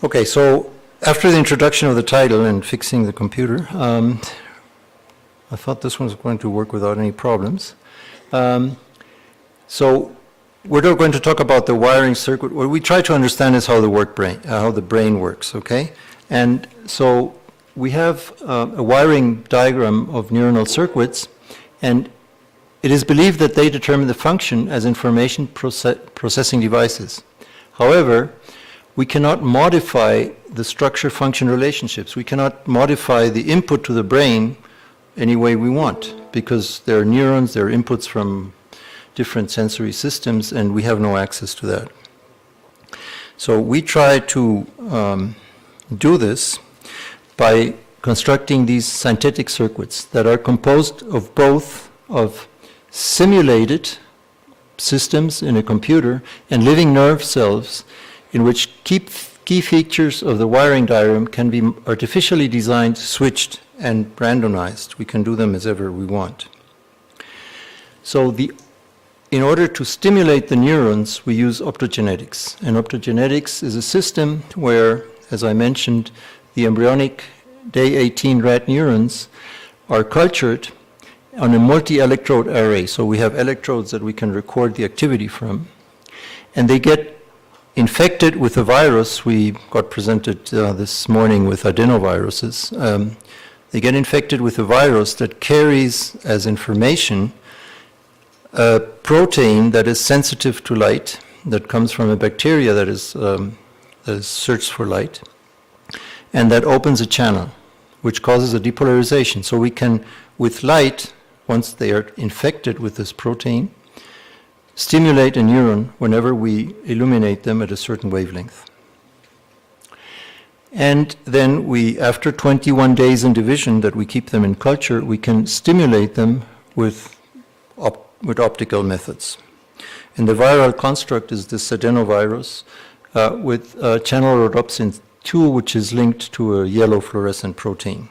Okay, so after the introduction of the title and fixing the computer, I thought this one was going to work without any problems. So we're going to talk about the wiring circuit. What we try to understand is how the brain works, okay? And so we have a wiring diagram of neuronal circuits, and it is believed that they determine the function as information processing devices. However, we cannot modify the structure-function relationships. We cannot modify the input to the brain any way we want, because there are neurons, there are inputs from different sensory systems, and we have no access to that. So we try to do this by constructing these synthetic circuits that are composed of both of simulated systems in a computer and living nerve cells in which key features of the wiring diagram can be artificially designed, switched, and randomized. We can do them as ever we want. So in order to stimulate the neurons, we use optogenetics. And optogenetics is a system where, as I mentioned, the embryonic day 18 rat neurons are cultured on a multi-electrode array. So we have electrodes that we can record the activity from. And they get infected with a virus. We got presented this morning with adenoviruses. They get infected with a virus that carries as information a protein that is sensitive to light, that comes from a bacteria that is searched for light, and that opens a channel, which causes a depolarization. So we can, with light, once they are infected with this protein, stimulate a neuron whenever we illuminate them at a certain wavelength. And then after 21 days in division that we keep them in culture, we can stimulate them with optical methods. And the viral construct is this adenovirus with channel rhodopsin 2, which is linked to a yellow fluorescent protein.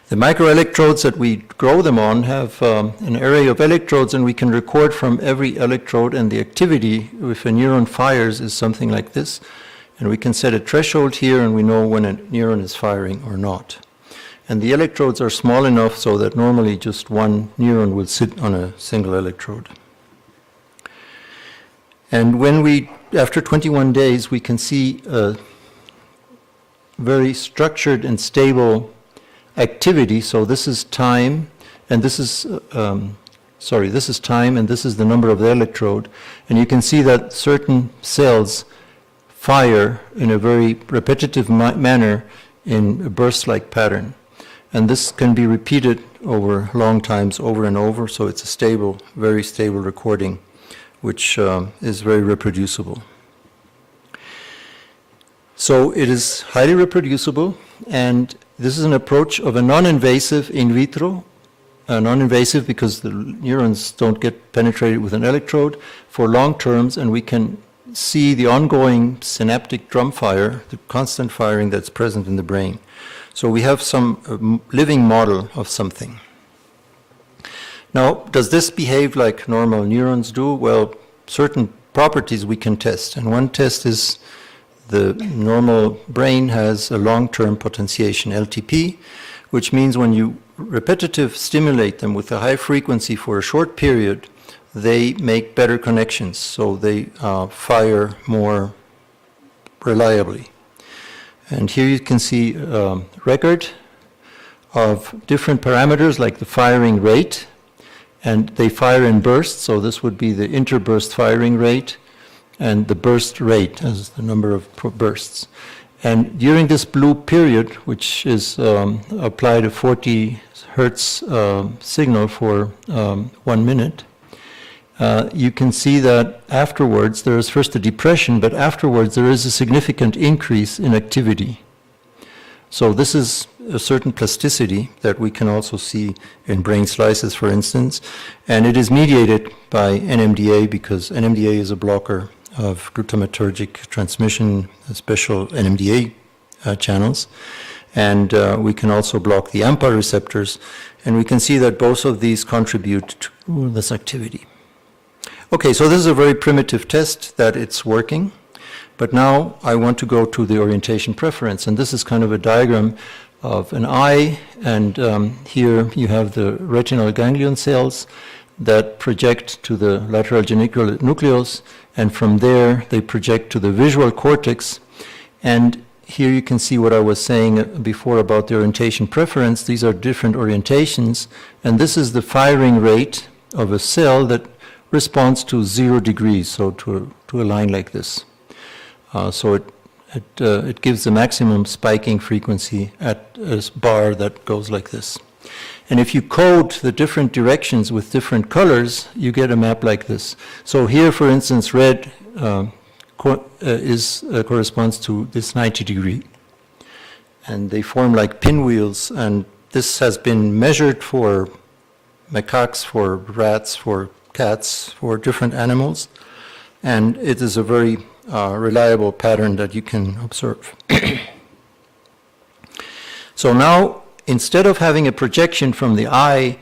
The microelectrodes that we grow them on have an array of electrodes, and we can record from every electrode, and the activity, if a neuron fires, is something like this. And we can set a threshold here, and we know when a neuron is firing or not. And the electrodes are small enough so that normally just one neuron will sit on a single electrode. And after 21 days, we can see a very structured and stable activity. So this is time, and this is this is time, and this is the number of the electrode. And you can see that certain cells fire in a very repetitive manner in a burst-like pattern. And this can be repeated over long times, over and over, so it's a stable, very stable recording, which is very reproducible. So it is highly reproducible, and this is an approach of a non-invasive in vitro, non-invasive because the neurons don't get penetrated with an electrode for long terms, and we can see the ongoing synaptic drum fire, the constant firing that's present in the brain. So we have some living model of something. Now, does this behave like normal neurons do? Well, certain properties we can test, and one test is the normal brain has a long-term potentiation, LTP, which means when you repetitive stimulate them with a high frequency for a short period, they make better connections, so they fire more reliably. And here you can see a record of different parameters like the firing rate, and they fire in bursts, so this would be the interburst firing rate, and the burst rate as the number of bursts. And during this blue period, which is applied a 40 hertz signal for 1 minute, you can see that afterwards there is first a depression, but afterwards there is a significant increase in activity. So this is a certain plasticity that we can also see in brain slices, for instance, and it is mediated by NMDA because NMDA is a blocker of glutamatergic transmission, special NMDA channels, and we can also block the AMPA receptors, and we can see that both of these contribute to this activity. Okay, so this is a very primitive test that it's working, But now I want to go to the orientation preference, and this is kind of a diagram of an eye, and here you have the retinal ganglion cells that project to the lateral geniculate nucleus, and from there they project to the visual cortex. And here you can see what I was saying before about the orientation preference. These are different orientations, and this is the firing rate of a cell that responds to 0 degrees, so to a line like this. So it gives the maximum spiking frequency at a bar that goes like this. And if you code the different directions with different colors, you get a map like this. So here, for instance, red corresponds to this 90 degree. And they form like pinwheels, and this has been measured for macaques, for rats, for cats, for different animals. And it is a very reliable pattern that you can observe. So now, instead of having a projection from the eye,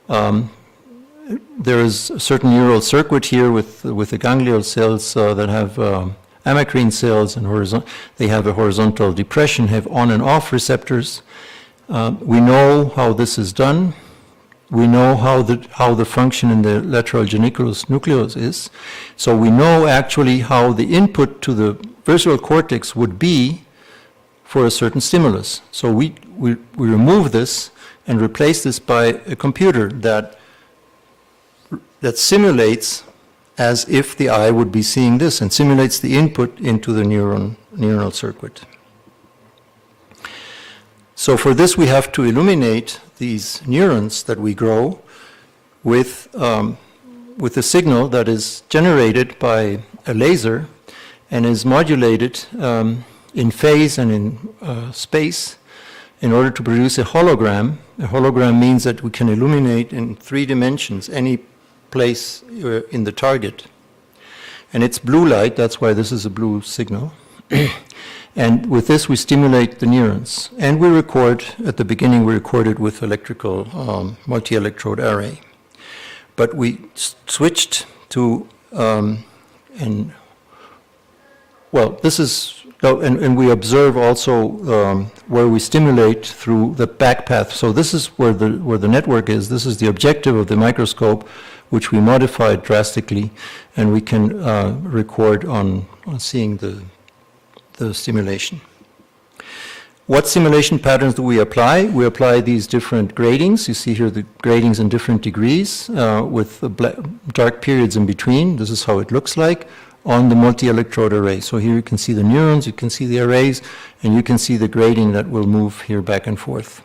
there is a certain neural circuit here with the ganglion cells that have amacrine cells, and they have a horizontal depression, have on and off receptors. We know how this is done. We know how the function in the lateral geniculus nucleus is. So we know actually how the input to the visual cortex would be for a certain stimulus. So we remove this and replace this by a computer that simulates as if the eye would be seeing this, and simulates the input into the neural circuit. So for this we have to illuminate these neurons that we grow with a signal that is generated by a laser and is modulated in phase and in space in order to produce a hologram. A hologram means that we can illuminate in 3 dimensions any place in the target. And it's blue light, that's why this is a blue signal. And with this we stimulate the neurons. And we record, at the beginning we recorded with electrical multi-electrode array. But we switched to, and we observe also where we stimulate through the back path. So this is where the network is. This is the objective of the microscope, which we modified drastically, and we can record on seeing the stimulation. What simulation patterns do we apply? We apply these different gratings. You see here the gratings in different degrees with dark periods in between. This is how it looks like on the multi-electrode array. So here you can see the neurons, you can see the arrays, and you can see the grating that will move here back and forth.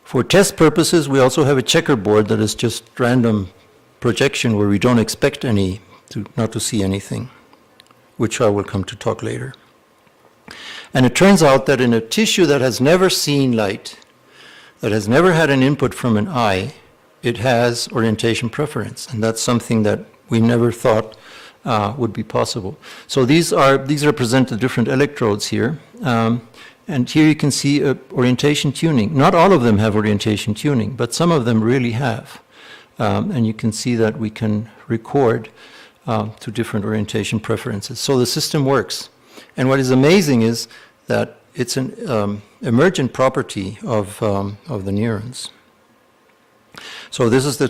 For test purposes, we also have a checkerboard that is just random projection where we don't expect not to see anything, which I will come to talk later. And it turns out that in a tissue that has never seen light, that has never had an input from an eye, it has orientation preference. And that's something that we never thought would be possible. So these represent the different electrodes here. And here you can see orientation tuning. Not all of them have orientation tuning, but some of them really have. And you can see that we can record to different orientation preferences. So the system works. And what is amazing is that it's an emergent property of the neurons. So this is the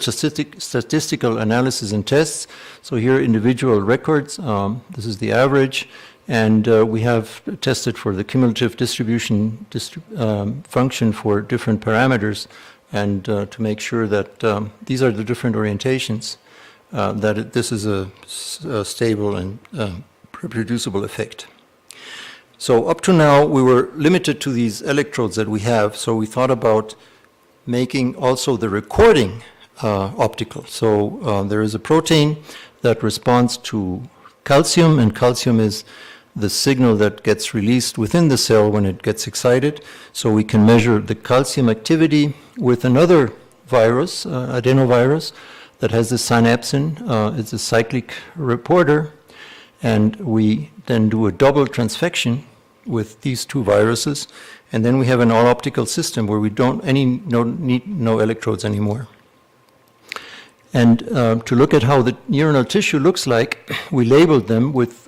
statistical analysis and tests. So here are individual records. This is the average. And we have tested for the cumulative distribution function for different parameters, and to make sure that these are the different orientations, that this is a stable and reproducible effect. So up to now, we were limited to these electrodes that we have, so we thought about making also the recording optical. So there is a protein that responds to calcium, and calcium is the signal that gets released within the cell when it gets excited. So we can measure the calcium activity with another virus, adenovirus, that has the synapsin. It's a cyclic reporter, and we then do a double transfection with these 2 viruses, and then we have an all-optical system where we don't need no electrodes anymore. And to look at how the neuronal tissue looks like, we labeled them with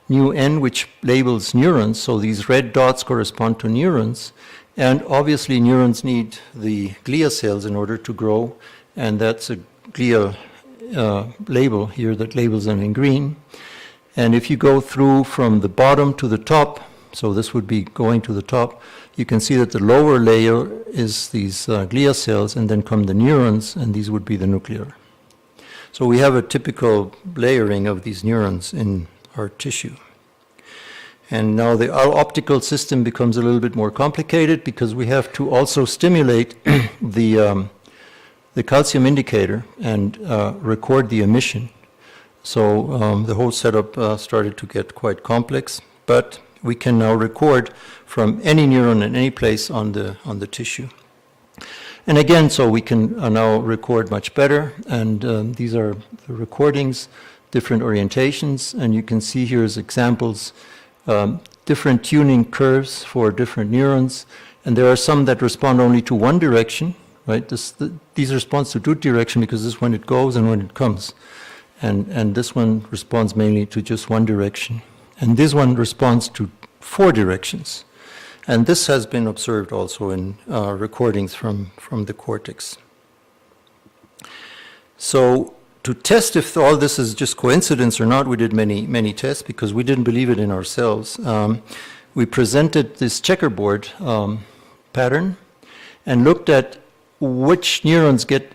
mu n, which labels neurons, so these red dots correspond to neurons, and obviously neurons need the glia cells in order to grow, and that's a glial label here that labels them in green. And if you go through from the bottom to the top, so this would be going to the top, you can see that the lower layer is these glia cells, and then come the neurons, and these would be the nuclear. So we have a typical layering of these neurons in our tissue. And now our optical system becomes a little bit more complicated because we have to also stimulate the calcium indicator and record the emission. So the whole setup started to get quite complex, but we can now record from any neuron in any place on the tissue. And again, so we can now record much better, and these are the recordings, different orientations, and you can see here as examples different tuning curves for different neurons, and there are some that respond only to one direction, right? These respond to two direction because this is when it goes and when it comes, and this one responds mainly to just one direction, and this one responds to 4 directions. And this has been observed also in recordings from the cortex. So to test if all this is just coincidence or not, we did many tests because we didn't believe it in ourselves. We presented this checkerboard pattern and looked at which neurons get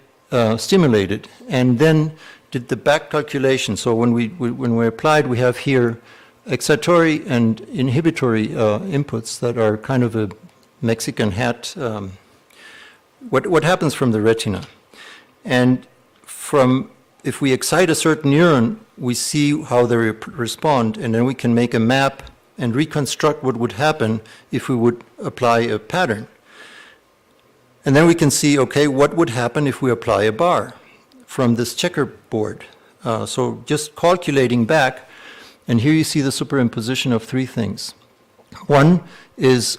stimulated, and then did the back calculation. So when we applied, we have here excitatory and inhibitory inputs that are kind of a Mexican hat. What happens from the retina? And if we excite a certain neuron, we see how they respond, and then we can make a map and reconstruct what would happen if we would apply a pattern. And then we can see, okay, what would happen if we apply a bar from this checkerboard? So just calculating back, and here you see the superimposition of 3 things. One is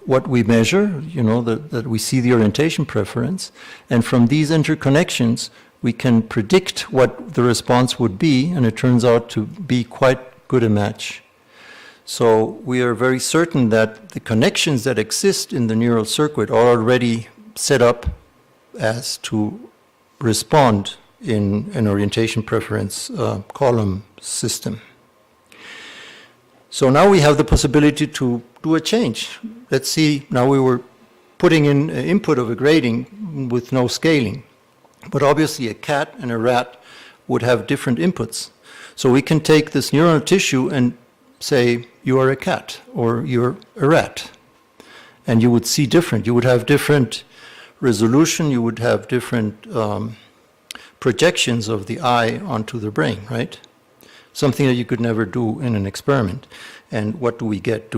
what we measure, that we see the orientation preference, and from these interconnections, we can predict what the response would be, and it turns out to be quite good a match. So we are very certain that the connections that exist in the neural circuit are already set up as to respond in an orientation preference column system. So now we have the possibility to do a change. Let's see, now we were putting in an input of a grading with no scaling. But obviously a cat and a rat would have different inputs. So we can take this neuronal tissue and say, you are a cat or you're a rat. And you would see different. You would have different resolution. You would have different projections of the eye onto the brain, right? Something that you could never do in an experiment. And what do we get?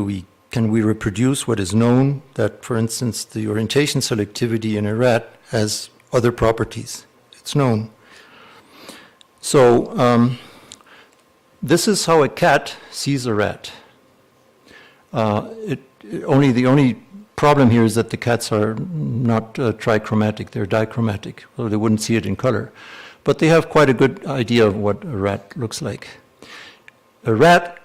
Can we reproduce what is known, that, for instance, the orientation selectivity in a rat has other properties? It's known. So this is how a cat sees a rat. The only problem here is that the cats are not trichromatic, they're dichromatic, so they wouldn't see it in color. But they have quite a good idea of what a rat looks like. A rat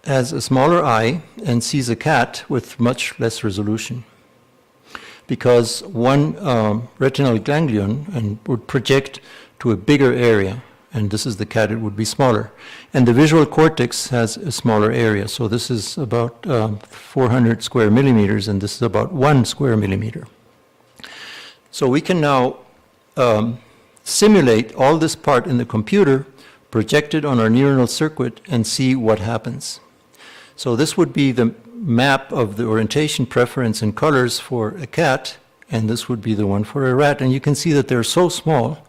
has a smaller eye and sees a cat with much less resolution, because one retinal ganglion would project to a bigger area, and this is the cat, it would be smaller. And the visual cortex has a smaller area, so this is about 400 square millimeters, and this is about 1 square millimeter. So we can now simulate all this part in the computer, project it on our neuronal circuit, and see what happens. So this would be the map of the orientation preference in colors for a cat, and this would be the one for a rat. And you can see that they're so small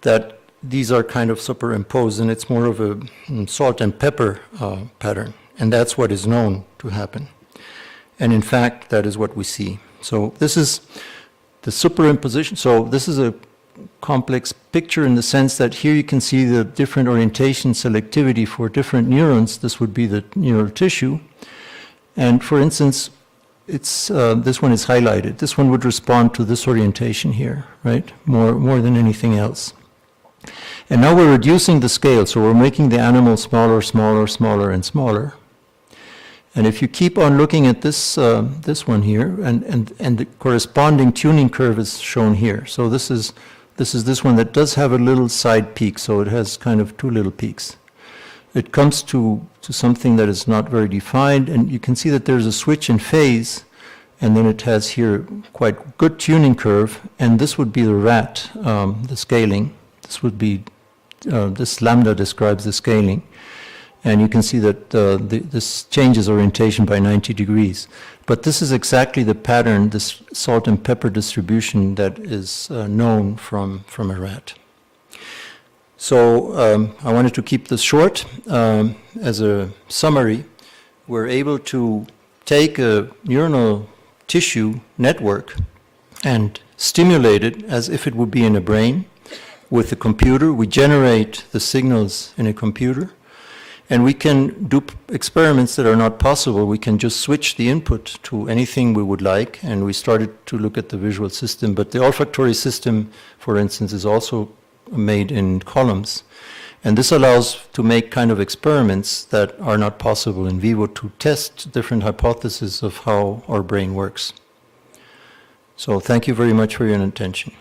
that these are kind of superimposed, and it's more of a salt and pepper pattern, and that's what is known to happen. And in fact, that is what we see. So this is the superimposition. So this is a complex picture in the sense that here you can see the different orientation selectivity for different neurons. This would be the neural tissue. And for instance, this one is highlighted. This one would respond to this orientation here, right? More than anything else. And now we're reducing the scale, so we're making the animal smaller, smaller, smaller, and smaller. And if you keep on looking at this, this one here, and the corresponding tuning curve is shown here. So this is this one that does have a little side peak, so it has kind of two little peaks. It comes to something that is not very defined, and you can see that there's a switch in phase, and then it has here quite good tuning curve, and this would be the rat, the scaling. This would be, this lambda describes the scaling. And you can see that this changes orientation by 90 degrees. But this is exactly the pattern, this salt and pepper distribution that is known from a rat. So I wanted to keep this short. As a summary, we're able to take a neuronal tissue network and stimulate it as if it would be in a brain. With a computer, we generate the signals in a computer. And we can do experiments that are not possible. We can just switch the input to anything we would like, and we started to look at the visual system. But the olfactory system, for instance, is also made in columns. And this allows to make kind of experiments that are not possible in vivo to test different hypotheses of how our brain works. So thank you very much for your attention.